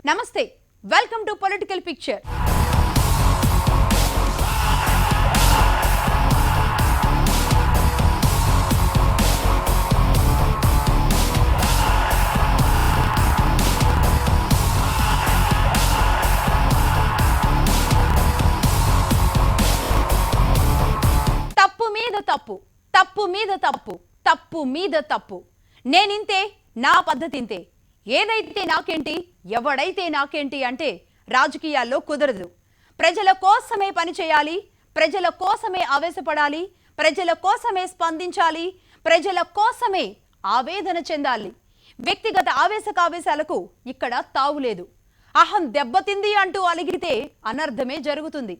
నమస్తే, welcome to political picture. తప్పు మీద తప్పు, తప్పు మీద తప్పు, తప్పు మీద తప్పు. నేనింతే, నా పద్ధతి ఇంతే. ఏదైతే నాకేంటి, ఎవడైతే నాకేంటి అంటే రాజకీయాల్లో కుదరదు. ప్రజల కోసమే పనిచేయాలి, ప్రజల కోసమే ఆవేశపడాలి, ప్రజల కోసమే స్పందించాలి, ప్రజల కోసమే ఆవేదన చెందాలి. వ్యక్తిగత ఆవేశకావేశాలకు ఇక్కడ తావులేదు. అహం దెబ్బతింది అంటూ అలిగితే అనర్థమే జరుగుతుంది.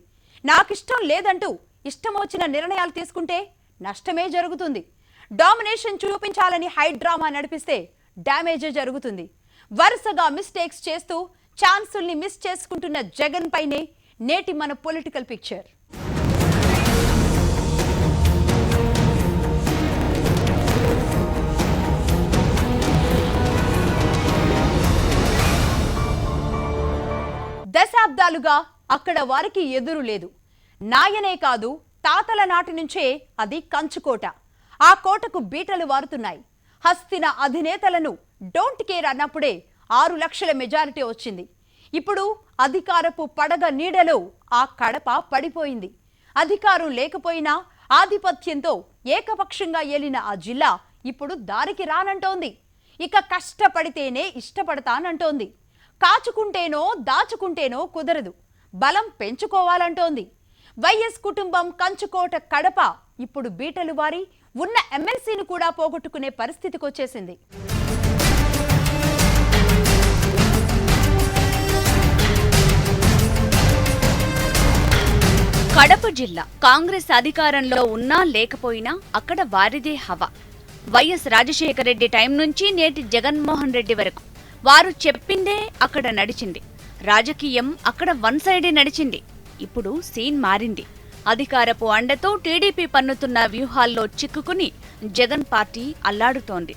నాకిష్టం లేదంటూ ఇష్టం వచ్చిన నిర్ణయాలు తీసుకుంటే నష్టమే జరుగుతుంది. డామినేషన్ చూపించాలని హై డ్రామా నడిపిస్తే డ్యామేజే జరుగుతుంది. వరుసగా మిస్టేక్స్ చేస్తూ ఛాన్సుల్ని మిస్ చేసుకుంటున్న జగన్ పైనే నేటి మన పొలిటికల్ పిక్చర్. దశాబ్దాలుగా అక్కడ వారికి ఎదురు లేదు. నాయనే కాదు, తాతల నాటి నుంచే అది కంచుకోట. ఆ కోటకు బీటలు వారుతున్నాయి. హస్తిన అధినేతలను డోంట్ కేర్ అన్నప్పుడే 6 లక్షల మెజారిటీ వచ్చింది. ఇప్పుడు అధికారపు పడగ నీడలో ఆ కడప పడిపోయింది. అధికారం లేకపోయినా ఆధిపత్యంతో ఏకపక్షంగా ఏలిన ఆ జిల్లా ఇప్పుడు దారికి రానంటోంది. ఇక కష్టపడితేనే ఇష్టపడతానంటోంది. కాచుకుంటేనో దాచుకుంటేనో కుదరదు, బలం పెంచుకోవాలంటోంది. వైఎస్ కుటుంబం కంచుకోట కడప ఇప్పుడు బీటలు వారి ఉన్న ఎమ్మెల్సీని కూడా పోగొట్టుకునే పరిస్థితికి వచ్చేసింది. కడప జిల్లా కాంగ్రెస్ అధికారంలో ఉన్నా లేకపోయినా అక్కడ వారిదే హవా. వైఎస్ రాజశేఖర రెడ్డి టైం నుంచి నేటి జగన్మోహన్ రెడ్డి వరకు వారు చెప్పిందే అక్కడ నడిచింది. రాజకీయం అక్కడ వన్ సైడే నడిచింది. ఇప్పుడు సీన్ మారింది. అధికారపు అండతో టీడీపీ పన్నుతున్న వ్యూహాల్లో చిక్కుకుని జగన్ పార్టీ అల్లాడుతోంది.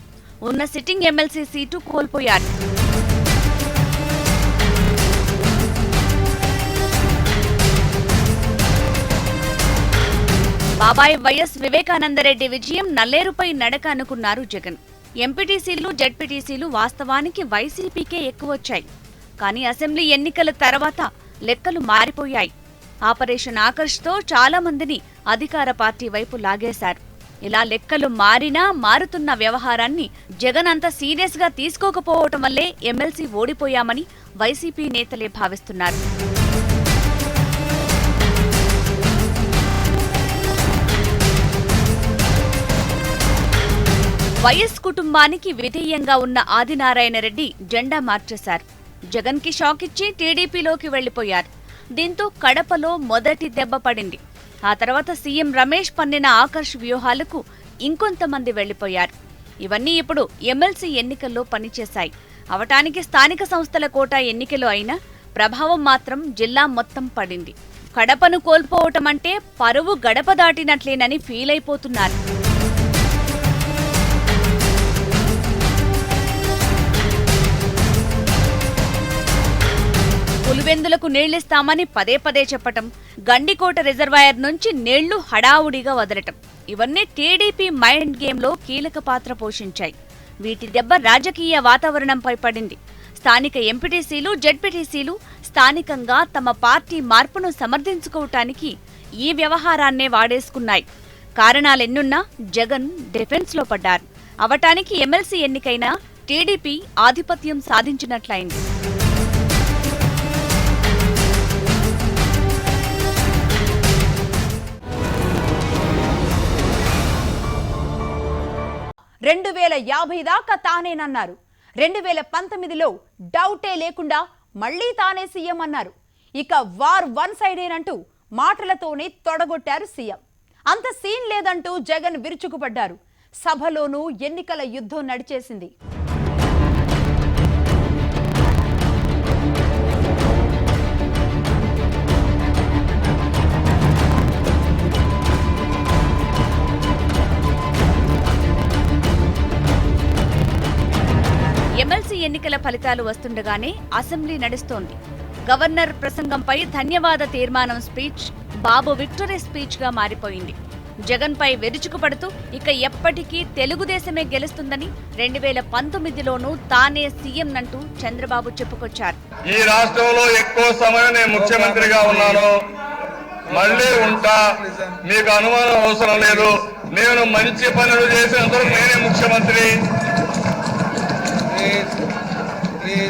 ఉన్న సిట్టింగ్ ఎమ్మెల్సీ సీటు కోల్పోయారు. బాబాయ్ వైఎస్ వివేకానందరెడ్డి విజయం నల్లేరుపై నడక అనుకున్నారు జగన్. ఎంపీటీసీలు, జెడ్పీటీసీలు వాస్తవానికి వైసీపీకే ఎక్కువొచ్చాయి. కానీ అసెంబ్లీ ఎన్నికల తర్వాత లెక్కలు మారిపోయాయి. ఆపరేషన్ ఆకర్ష్తో చాలా మందిని అధికార పార్టీ వైపు లాగేశారు. ఇలా లెక్కలు మారినా మారుతున్న వ్యవహారాన్ని జగన్ అంత సీరియస్ గా తీసుకోకపోవటం వల్లే ఎమ్మెల్సీ ఓడిపోయామని వైసీపీ నేతలే భావిస్తున్నారు. వైఎస్ కుటుంబానికి విధేయంగా ఉన్న ఆదినారాయణ రెడ్డి జెండా మార్చేశారు. జగన్ కి షాక్ ఇచ్చి టీడీపీలోకి వెళ్లిపోయారు. దీంతో కడపలో మొదటి దెబ్బ పడింది. ఆ తర్వాత సీఎం రమేష్ పన్నిన ఆకర్ష్ వ్యూహాలకు ఇంకొంతమంది వెళ్లిపోయారు. ఇవన్నీ ఇప్పుడు ఎమ్మెల్సీ ఎన్నికల్లో పనిచేశాయి. అవటానికి స్థానిక సంస్థల కోటా ఎన్నికలు అయినా ప్రభావం మాత్రం జిల్లా మొత్తం పడింది. కడపను కోల్పోవటమంటే పరువు గడప దాటినట్లేనని ఫీల్ అయిపోతున్నారు. పులివెందులకు నీళ్లిస్తామని పదే పదే చెప్పటం, గండికోట రిజర్వాయర్ నుంచి నీళ్లు హడావుడిగా వదలటం, ఇవన్నీ టీడీపీ మైండ్ గేమ్లో కీలక పాత్ర పోషించాయి. వీటి దెబ్బ రాజకీయ వాతావరణంపై పడింది. స్థానిక ఎంపీటీసీలు, జెడ్పీటీసీలు స్థానికంగా తమ పార్టీ మార్పును సమర్థించుకోవటానికి ఈ వ్యవహారాన్నే వాడేసుకున్నాయి. కారణాలెన్నున్నా జగన్ డిఫెన్స్లో పడ్డారు. అవటానికి ఎమ్మెల్సీ ఎన్నికైనా టీడీపీ ఆధిపత్యం సాధించినట్లయింది. రెండు 2050 దాకా తానేనన్నారు. 2019లో డౌటే లేకుండా మళ్లీ తానే సీఎం అన్నారు. ఇక వార్ వన్ సైడేనంటూ మాటలతోనే తొడగొట్టారు సీఎం. అంత సీన్ లేదంటూ జగన్ విరుచుకుపడ్డారు. సభలోనూ ఎన్నికల యుద్ధం నడిచేసింది. ఎన్నికల ఫలితాలు వస్తుండగానే అసెంబ్లీ నడుస్తోంది. గవర్నర్ ప్రసంగంపై ధన్యవాద తీర్మానం స్పీచ్ బాబు విక్టరీ స్పీచ్ గా మారిపోయింది. జగన్ పై విరుచుకుపడుతూ ఇక ఎప్పటికీ తెలుగుదేశమే గెలుస్తుందని 2019లోనూ తానే సీఎం నంటూ చంద్రబాబు చెప్పుకొచ్చారు. ఈ రాష్ట్రంలో ఎక్కువ సమయం నేను ముఖ్యమంత్రిగా ఉన్నాను, మళ్ళీ ఉంటా, మీకు అనుమానం అవసరం లేదు. నేను మంచి పనులు చేసినందుకు నేనే ముఖ్యమంత్రి.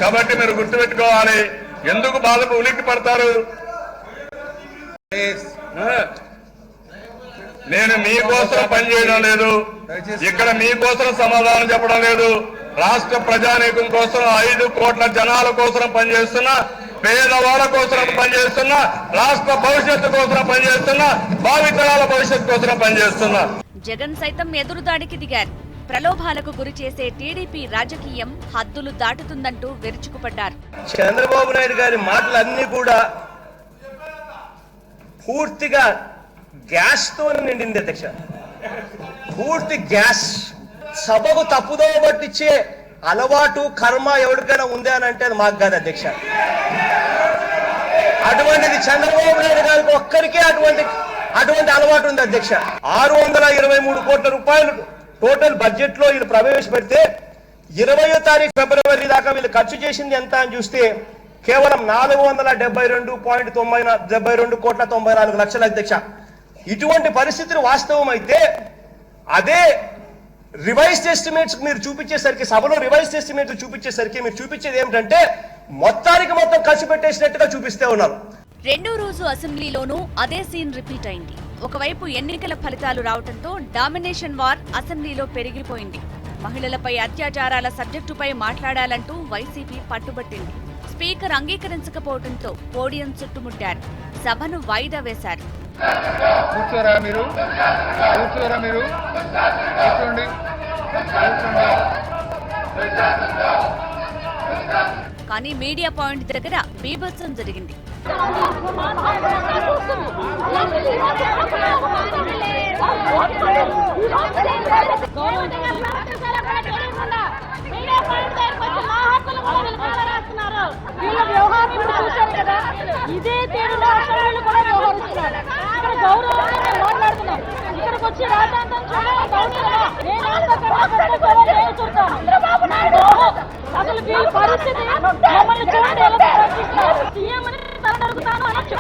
కాబట్టి మీరు గుర్తుపెట్టుకోవాలి. ఎందుకు బాధకు ఉలిక్కి పడతారు? నేను మీకోసం పనిచేయడం లేదు, ఇక్కడ మీకోసం సమాధానం చెప్పడం లేదు. రాష్ట్ర ప్రజానీకం కోసం 5 కోట్ల జనాల కోసం పనిచేస్తున్నా, పేదవాళ్ళ కోసం పనిచేస్తున్నా, రాష్ట్ర భవిష్యత్తు కోసం పనిచేస్తున్నా, భావితరాల భవిష్యత్తు కోసం పనిచేస్తున్నా. జగన్ సైతం ఎదురుదాడికి దిగారు. ప్రలోభాలకు గురి చేసే టీడీపీ రాజకీయం హద్దులు దాటుతుందంటూ విరుచుకుపడ్డారు. చంద్రబాబు నాయుడు గారి మాటలన్నీ కూడా పూర్తిగా గ్యాస్ తో నిండింది అధ్యక్ష. పూర్తి గ్యాస్. సభకు తప్పుదో పట్టించే అలవాటు కర్మ ఎవరికైనా ఉంది అని అంటే అది మాకు కాదు అధ్యక్ష. అటువంటిది చంద్రబాబు నాయుడు గారికి ఒక్కరికే అటువంటి అలవాటు ఉంది అధ్యక్ష. 623 కోట్ల రూపాయలు టోటల్ బడ్జెట్ లో వీళ్ళు ప్రవేశపెడితే 20వ తారీఖు ఫిబ్రవరి దాకా వీళ్ళు ఖర్చు చేసింది ఎంత అని చూస్తే కేవలం 472.92 కోట్ల 94 లక్షల అధ్యక్ష. ఇటువంటి పరిస్థితులు వాస్తవం అయితే అదే రివైజ్డ్ ఎస్టిమేట్స్ మీరు చూపించేసరికి, సభలో రివైజ్డ్ ఎస్టిమేట్స్ చూపించేసరికి మీరు చూపించేది ఏమిటంటే మొత్తం ఖర్చు పెట్టేసినట్టుగా చూపిస్తే ఉన్నారు. రెండో రోజు అసెంబ్లీలోనూ అదే సీన్ రిపీట్ అయింది. ఒకవైపు ఎన్నికల ఫలితాలు రావడంతో డామినేషన్ వార్ అసెంబ్లీలో పెరిగిపోయింది. మహిళలపై అత్యాచారాల సబ్జెక్టుపై మాట్లాడాలంటూ వైసీపీ పట్టుబట్టింది. స్పీకర్ అంగీకరించకపోవడంతో పోడియం చుట్టుముట్టారు. సభను వాయిదా వేశారు. కానీ మీడియా పాయింట్ దగ్గర బీభత్సం జరిగింది. ఇదే తీరులో కూడా వ్యవహరిస్తున్నారు. ఇక్కడ గౌరవంగా మాట్లాడుతున్నాం. ఇక్కడికి వచ్చి రాజాంతం అసలు మీ పరిస్థితి మమ్మల్ని చూడండి ఎలా ప్రవర్తిస్తున్నారు. సీఎం అని తల నరుకుతాను అనొచ్చు.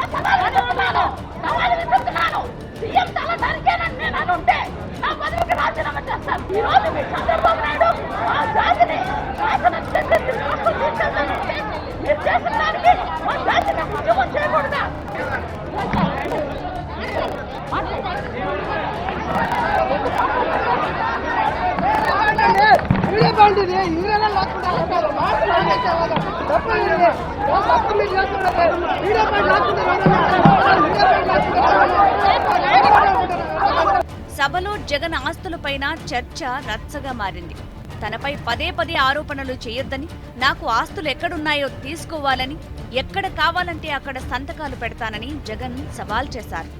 సీఎం తల నరికేనని నేను అనుంటే నా పదవికి రాజీనామా చేస్తాను. ఈ రోజు మీ చంద్రబాబు నాయుడు ఆ జాతిని శాసనం మీరు చేసిన దానికి మా జాతిని ఉద్యమం చేయకూడదా? సభలో జగన్ ఆస్తులపైన చర్చ రచ్చగా మారింది. తనపై పదే ఆరోపణలు చేయొద్దని, నాకు ఆస్తులు ఎక్కడున్నాయో తీసుకోవాలని, ఎక్కడ కావాలంటే అక్కడ సంతకాలు పెడతానని జగన్ సవాల్ చేశారు.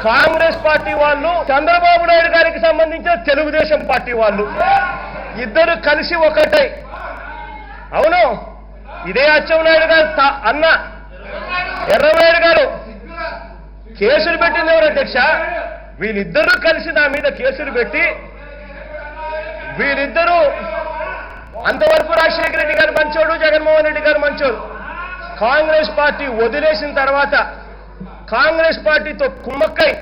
కాంగ్రెస్ పార్టీ వాళ్ళు, చంద్రబాబు నాయుడు గారికి సంబంధించిన తెలుగుదేశం పార్టీ వాళ్ళు ఇద్దరు కలిసి ఒకటై, అవును ఇదే అచ్చెన్నాయుడు గారు అన్న ఎర్రనాయుడు గారు కేసులు పెట్టింది ఎవరు అధ్యక్ష? వీళ్ళిద్దరూ కలిసి నా మీద కేసులు పెట్టి, వీళ్ళిద్దరూ అంతవరకు రాజశేఖర రెడ్డి గారు మంచోడు, జగన్మోహన్ రెడ్డి గారు మంచోడు. కాంగ్రెస్ పార్టీ వదిలేసిన తర్వాత కాంగ్రెస్ పార్టీతో కుమ్మక్కై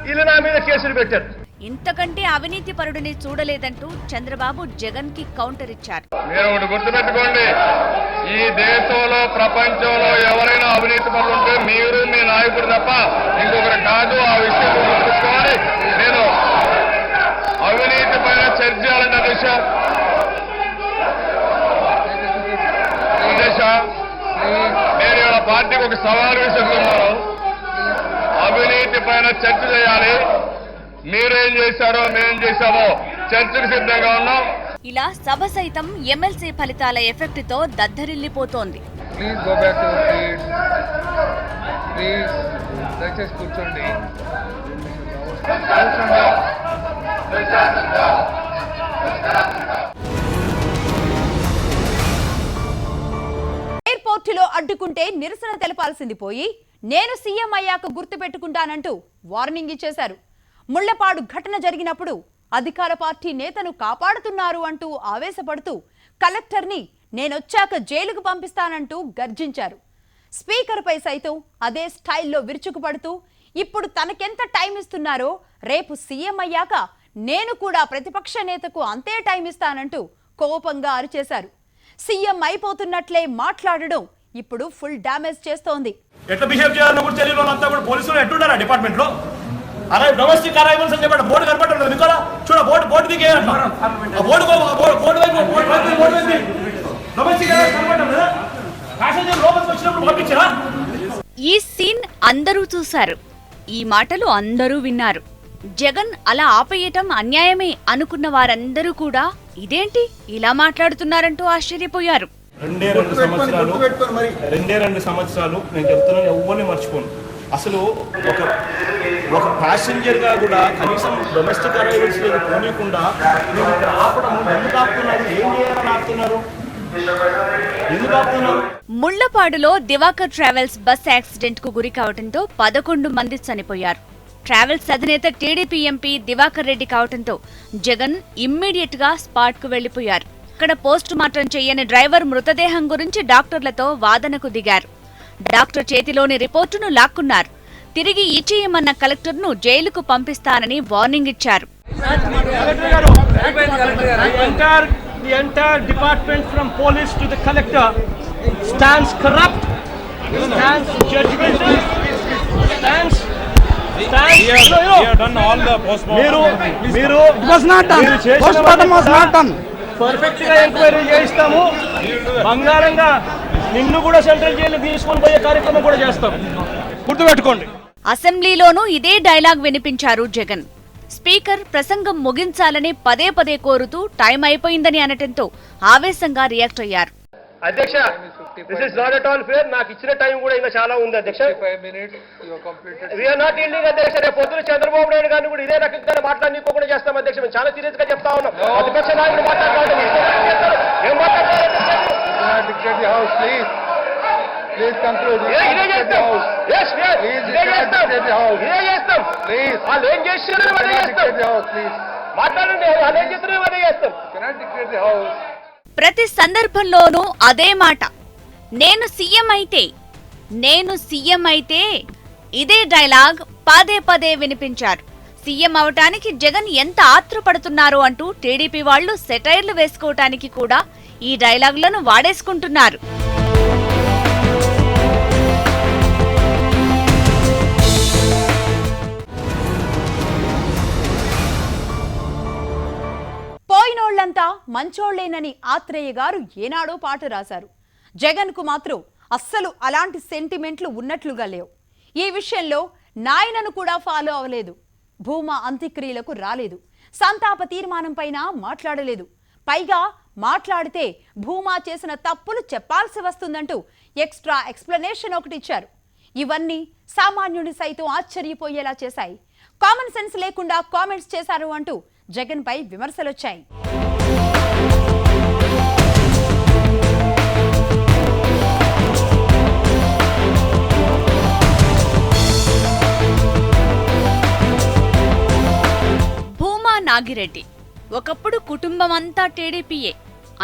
వీళ్ళు నా మీద కేసులు పెట్టారు. ఇంతకంటే అవినీతి పరుడిని చూడలేదంటూ చంద్రబాబు జగన్ కి కౌంటర్ ఇచ్చారు. మీరు ఒకటి గుర్తుపెట్టుకోండి, ఈ దేశంలో ప్రపంచంలో ఎవరైనా అవినీతి పరులు ఉంటే మీరు మీ నాయకుడు తప్ప ఇంకొకరు కాదు. ఆ విషయం గుర్తుపెట్టుకోవాలి. నేను అవినీతి పైన చర్చ చేయాలన్న దిశ నేను ఇలా పార్టీకి ఒక సవాలు విసురుతున్నాను. అవినీతి పైన చర్చ చేయాలి. మీరేం చేశారో మేం చేశామో చర్చకు సిద్ధంగా ఉన్నాం. ఇలా సభ సైతం ఎమ్మెల్సీ ఫలితాల ఎఫెక్ట్ తో దద్దరిల్లిపోతోంది. దయచేసి కూర్చోండి. ఎయిర్పోర్టులో అడ్డుకుంటే నిరసన తెలపాల్సింది పోయి నేను సీఎం అయ్యాక గుర్తు పెట్టుకుంటానంటూ వార్నింగ్ ఇచ్చేశారు. ముళ్లపాడు ఘటన జరిగినప్పుడు అధికార పార్టీ నేతను కాపాడుతున్నారు అంటూ ఆవేశపడుతూ కలెక్టర్ని నేనొచ్చాక జైలుకు పంపిస్తానంటూ గర్జించారు. స్పీకర్పై సైతం అదే స్టైల్లో విరుచుకుపడుతూ ఇప్పుడు తనకెంత టైం ఇస్తున్నారో రేపు సీఎం అయ్యాక నేను కూడా ప్రతిపక్ష నేతకు అంతే టైం ఇస్తానంటూ కోపంగా అరిచేశారు. సీఎం అయిపోతున్నట్లే మాట్లాడడం ఇప్పుడు ఫుల్ డ్యామేజ్ చేస్తోంది. ఎట్లా బిహేవ్ చేయాలో కూడా తెలియని వాళ్ళంతా కూడా పోలీసులు ఎట్లున్నారా డిపార్ట్మెంట్ లో డొమెస్టిక్ అరైవల్స్ అని చెప్పండి బోర్డు కనపడలేదు మీకు చూడ బోర్డు దిగే ఈ సీన్ అందరూ చూశారు, ఈ మాటలు అందరూ విన్నారు. జగన్ అలా ఆపేయటం అన్యాయమే అనుకున్న వారందరూ కూడా ఇదేంటి ఇలా మాట్లాడుతున్నారంటూ ఆశ్చర్యపోయారు. రెండే రెండు సంవత్సరాలు నేను చెప్తున్నాను, ఎవ్వరిని మర్చిపోను. అసలు ఒక ప్యాసింజర్ గా కూడా కనీసం డొమెస్టిక్ అరైవల్స్ పోనీయకుండా ఆపడం ఎందుకు ఆపుతున్నారు? ఏం చేయాలని ఆపుతున్నారు? ఎందుకు ఆపుతున్నారు? ముళ్లపాడులో దివాకర్ ట్రావెల్స్ బస్ యాక్సిడెంట్ కు గురి కావడంతో 11 మంది చనిపోయారు. ట్రావెల్స్ అధినేత టీడీపీ ఎంపీ దివాకర్ రెడ్డి కావడంతో జగన్ ఇమ్మీడియట్ గా స్పాట్ కు వెళ్లిపోయారు. అక్కడ పోస్ట్ మార్టం చేయని డ్రైవర్ మృతదేహం గురించి డాక్టర్లతో వాదనకు దిగారు. డాక్టర్ చేతిలోని రిపోర్టును లాక్కున్నారు. తిరిగి ఇచ్చేయమన్న కలెక్టర్ను జైలుకు పంపిస్తానని వార్నింగ్ ఇచ్చారు. The entire department from police to the collector stands corrupt, stands judgmental, stands done all the postmortem. It was not done. Postmortem was not done. Perfect గా ఎంక్వైరీ చేయిస్తాము. బంగారంగా నిన్ను కూడా సెంట్రల్ జైలు తీసుకొని పోయే కార్యక్రమం కూడా చేస్తాం, గుర్తుపెట్టుకోండి. అసెంబ్లీలోనూ ఇదే డైలాగ్ వినిపించారు జగన్. స్పీకర్ ప్రసంగం ముగించాలని పదే పదే కోరుతూ టైం అయిపోయిందని అనటంతో ఆవేశంగా రియాక్ట్ అయ్యారు. అధ్యక్ష, this is not at all fair. నాకు ఇచ్చిన టైం కూడా ఇంకా చాలా ఉంది అధ్యక్ష. వీఆర్ నాట్ ఈల్డింగ్ అధ్యక్ష. రేపు పొద్దున చంద్రబాబు నాయుడు గారిని కూడా ఇదే రకంగా మాట్లాడనీకోకుండా చేస్తాం అధ్యక్ష. మేము చాలా సీరియస్ గా చెప్తా ఉన్నాం. ప్రతిపక్ష నాయకుడు మాట్లాడుకోవడం ఏం మాట్లాడారు? ప్రతి సందర్భంలోనూ అదే మాట, నేను సీఎం అయితే ఇదే డైలాగ్ పదే పదే వినిపించారు. సీఎం అవటానికి జగన్ ఎంత ఆత్రపడుతున్నారు అంటూ టీడీపీ వాళ్లు సెటైర్లు వేసుకోవటానికి కూడా ఈ డైలాగులను వాడేసుకుంటున్నారు. పోయినోళ్లంతా మంచోళ్లేనని ఆత్రేయ గారు ఏనాడో పాట రాశారు. జగన్ కు మాత్రం అస్సలు అలాంటి సెంటిమెంట్లు ఉన్నట్లుగా లేవు. ఈ విషయంలో నాయనను కూడా ఫాలో అవ్వలేదు. భూమా అంత్యక్రియలకు రాలేదు. సంతాప తీర్మానం పైన మాట్లాడలేదు. పైగా మాట్లాడితే భూమా చేసిన తప్పులు చెప్పాల్సి వస్తుందంటూ ఎక్స్ట్రా ఎక్స్ప్లెనేషన్ ఒకటి ఇచ్చారు. ఇవన్నీ సామాన్యుడి సైతం ఆశ్చర్యపోయేలా చేశాయి. కామన్ సెన్స్ లేకుండా కామెంట్స్ చేశారు అంటూ జగన్ పై విమర్శలొచ్చాయి. భూమా నాగిరెడ్డి ఒకప్పుడు కుటుంబమంతా టీడీపీయే.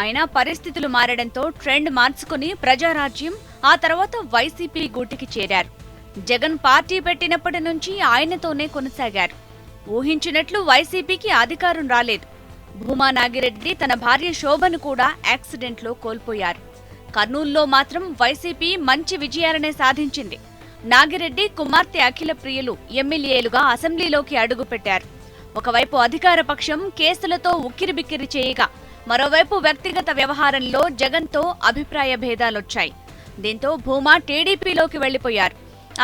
అయినా పరిస్థితులు మారడంతో ట్రెండ్ మార్చుకుని ప్రజారాజ్యం, ఆ తర్వాత వైసీపీ గూటికి చేరారు. జగన్ పార్టీ పెట్టినప్పటి నుంచి ఆయనతోనే కొనసాగారు. ఊహించినట్లు వైసీపీకి అధికారం రాలేదు. భూమా నాగిరెడ్డి తన భార్య శోభను కూడా యాక్సిడెంట్లో కోల్పోయారు. కర్నూలులో మాత్రం వైసీపీ మంచి విజయాలనే సాధించింది. నాగిరెడ్డి కుమార్తె అఖిల ప్రియులు ఎమ్మెల్యేలుగా అసెంబ్లీలోకి అడుగుపెట్టారు. ఒకవైపు అధికార పక్షం కేసులతో ఉక్కిరిబిక్కిరి చేయగా, మరోవైపు వ్యక్తిగత వ్యవహారంలో జగన్తో అభిప్రాయ భేదాలొచ్చాయి. దీంతో భూమా టీడీపీలోకి వెళ్లిపోయారు.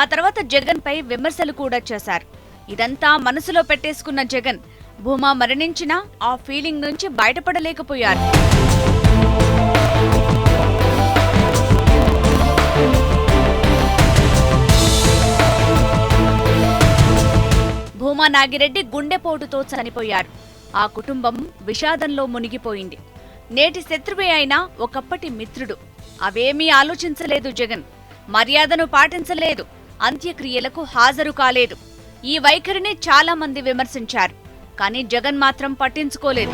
ఆ తర్వాత జగన్ పై విమర్శలు కూడా చేశారు. ఇదంతా మనసులో పెట్టేసుకున్న జగన్ భూమా మరణించినా ఆ ఫీలింగ్ నుంచి బయటపడలేకపోయారు. భూమా నాగిరెడ్డి గుండెపోటుతో చనిపోయారు. ఆ కుటుంబం విషాదంలో మునిగిపోయింది. నేటి శత్రువే అయినా ఒకప్పటి మిత్రుడు. అవేమీ ఆలోచించలేదు జగన్. మర్యాదను పాటించలేదు, అంత్యక్రియలకు హాజరు కాలేదు. ఈ వైఖరిని చాలా మంది విమర్శించారు. కానీ జగన్ మాత్రం పట్టించుకోలేదు.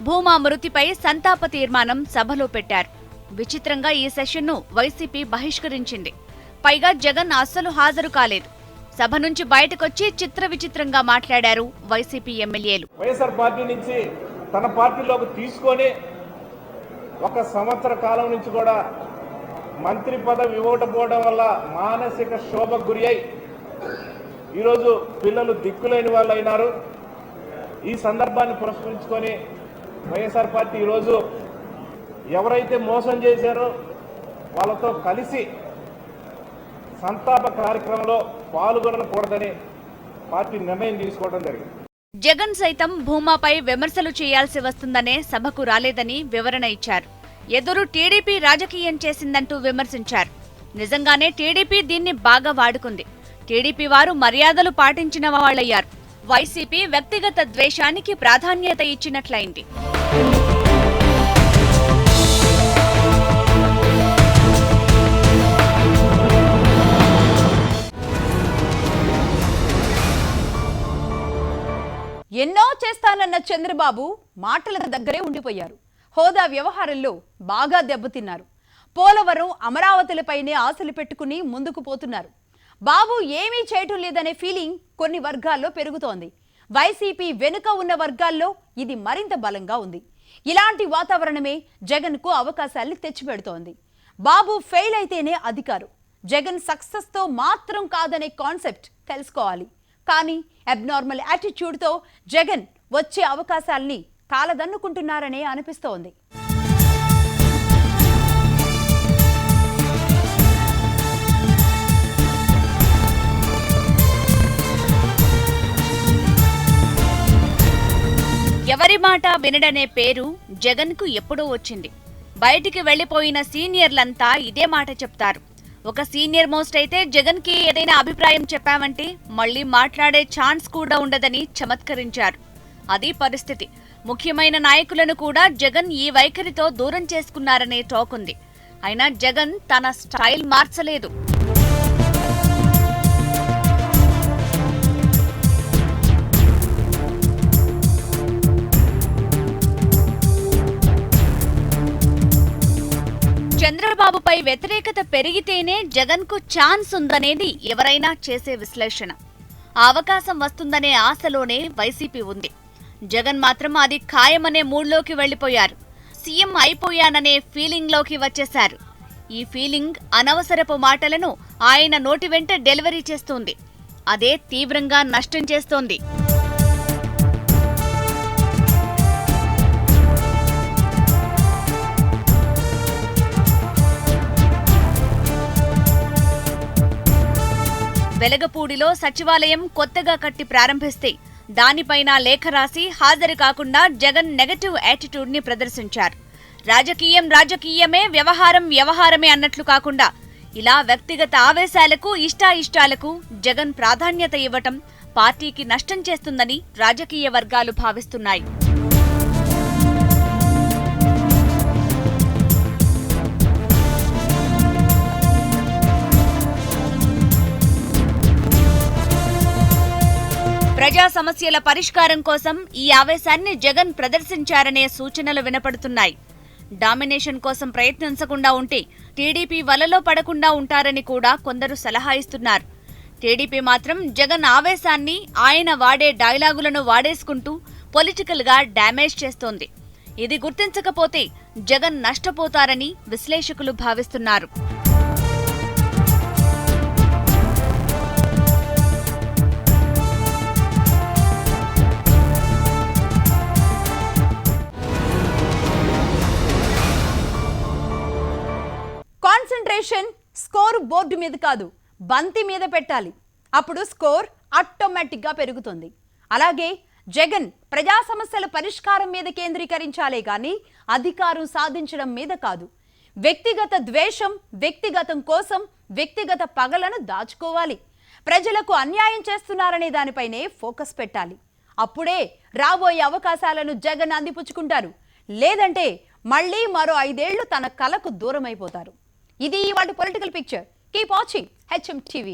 భూమా మృతిపై సంతాప తీర్మానం సభలో పెట్టారు. విచిత్రంగా ఈ సెషన్ను వైసీపీ బహిష్కరించింది. పైగా జగన్ అస్సలు హాజరు కాలేదు. సభ నుంచి బయటకొచ్చి చిత్ర విచిత్రంగా మాట్లాడారు వైసీపీ ఎమ్మెల్యేలు. వైఎస్ఆర్ పార్టీ నుంచి తన పార్టీలోకి తీసుకొని 1 సంవత్సర కాలం నుంచి కూడా మంత్రి పదవి ఇవ్వకపోవడం వల్ల మానసిక శోభకు గురి అయి ఈరోజు పిల్లలు దిక్కులేని వాళ్ళు అయినారు. ఈ సందర్భాన్ని పురస్కరించుకొని వైఎస్ఆర్ పార్టీ ఈరోజు ఎవరైతే మోసం చేశారో వాళ్ళతో కలిసి సంతాప కార్యక్రమంలో పాల్గొనకూడదని పార్టీ నిర్ణయం తీసుకోవడం జరిగింది. జగన్ సైతం భూమాపై విమర్శలు చేయాల్సి వస్తుందనే సభకు రాలేదని వివరణ ఇచ్చారు. ఎదురు టీడీపీ రాజకీయం చేసిందంటూ విమర్శించారు. నిజంగానే టీడీపీ దీన్ని బాగా వాడుకుంది. టీడీపీ వారు మర్యాదలు పాటించిన వాళ్లయ్యారు. వైసీపీ వ్యక్తిగత ద్వేషానికి ప్రాధాన్యత ఇచ్చినట్లయింది. ఎన్నో చేస్తానన్న చంద్రబాబు మాటల దగ్గరే ఉండిపోయారు. హోదా వ్యవహారంలో బాగా దెబ్బతిన్నారు. పోలవరం, అమరావతిలపైనే ఆశలు పెట్టుకుని ముందుకు పోతున్నారు. బాబు ఏమీ చేయటం లేదనే ఫీలింగ్ కొన్ని వర్గాల్లో పెరుగుతోంది. వైసీపీ వెనుక ఉన్న వర్గాల్లో ఇది మరింత బలంగా ఉంది. ఇలాంటి వాతావరణమే జగన్కు అవకాశాల్ని తెచ్చిపెడుతోంది. బాబు ఫెయిల్ అయితేనే అధికారం, జగన్ సక్సెస్తో మాత్రం కాదనే కాన్సెప్ట్ తెలుసుకోవాలి. కానీ అబ్నార్మల్ యాటిట్యూడ్తో జగన్ వచ్చే అవకాశాల్ని కాలదన్నుకుంటున్నారనే అనిపిస్తోంది. ఎవరి మాట వినడనే పేరు జగన్కు ఎప్పుడో వచ్చింది. బయటికి వెళ్లిపోయిన సీనియర్లంతా ఇదే మాట చెప్తారు. ఒక సీనియర్ మోస్ట్ అయితే జగన్కి ఏదైనా అభిప్రాయం చెప్పామంటే మళ్లీ మాట్లాడే ఛాన్స్ కూడా ఉండదని చమత్కరించారు. అది పరిస్థితి. ముఖ్యమైన నాయకులను కూడా జగన్ ఈ వైఖరితో దూరం చేసుకున్నారనే టాక్ ఉంది. అయినా జగన్ తన స్టైల్ మార్చలేదు. చంద్రబాబుపై వ్యతిరేకత పెరిగితేనే జగన్కు ఛాన్స్ ఉందనేది ఎవరైనా చేసే విశ్లేషణ. ఆ అవకాశం వస్తుందనే ఆశలోనే వైసీపీ ఉంది. జగన్ మాత్రం అది ఖాయమనే మూడ్లోకి వెళ్లిపోయారు. సీఎం అయిపోయాననే ఫీలింగ్లోకి వచ్చేశారు. ఈ ఫీలింగ్ అనవసరపు మాటలను ఆయన నోటి వెంట డెలివరీ చేస్తోంది. అదే తీవ్రంగా నష్టం చేస్తోంది. వెలగపూడిలో సచివాలయం కొత్తగా కట్టి ప్రారంభిస్తే దానిపైన లేఖ రాసి హాజరు కాకుండా జగన్ నెగటివ్ యాటిట్యూడ్ ని ప్రదర్శించారు. రాజకీయం రాజకీయమే, వ్యవహారం వ్యవహారమే అన్నట్లు కాకుండా ఇలా వ్యక్తిగత ఆవేశాలకు, ఇష్టాయిష్టాలకు జగన్ ప్రాధాన్యత ఇవ్వటం పార్టీకి నష్టం చేస్తుందని రాజకీయ వర్గాలు భావిస్తున్నాయి. ప్రజా సమస్యల పరిష్కారం కోసం ఈ ఆవేశాన్ని జగన్ ప్రదర్శించారనే సూచనలు వినపడుతున్నాయి. డామినేషన్ కోసం ప్రయత్నించకుండా ఉంటే టీడీపీ వలలో పడకుండా ఉంటారని కూడా కొందరు సలహా ఇస్తున్నారు. టీడీపీ మాత్రం జగన్ ఆవేశాన్ని, ఆయన వాడే డైలాగులను వాడేసుకుంటూ పొలిటికల్ గా డ్యామేజ్ చేస్తోంది. ఇది గుర్తించకపోతే జగన్ నష్టపోతారని విశ్లేషకులు భావిస్తున్నారు. కాన్సంట్రేషన్ స్కోర్ బోర్డు మీద కాదు, బంతి మీద పెట్టాలి. అప్పుడు స్కోర్ ఆటోమేటిక్గా పెరుగుతుంది. అలాగే జగన్ ప్రజా సమస్యల పరిష్కారం మీద కేంద్రీకరించాలే కానీ అధికారం సాధించడం మీద కాదు. వ్యక్తిగత ద్వేషం, వ్యక్తిగతం కోసం వ్యక్తిగత పగలను దాచుకోవాలి. ప్రజలకు అన్యాయం చేస్తున్నారనే దానిపైనే ఫోకస్ పెట్టాలి. అప్పుడే రాబోయే అవకాశాలను జగన్ అందిపుచ్చుకుంటారు. లేదంటే మళ్ళీ మరో 5 ఏళ్లు తన కలకు దూరమైపోతారు. ఇది ఇవాళ political picture. Keep watching HM TV.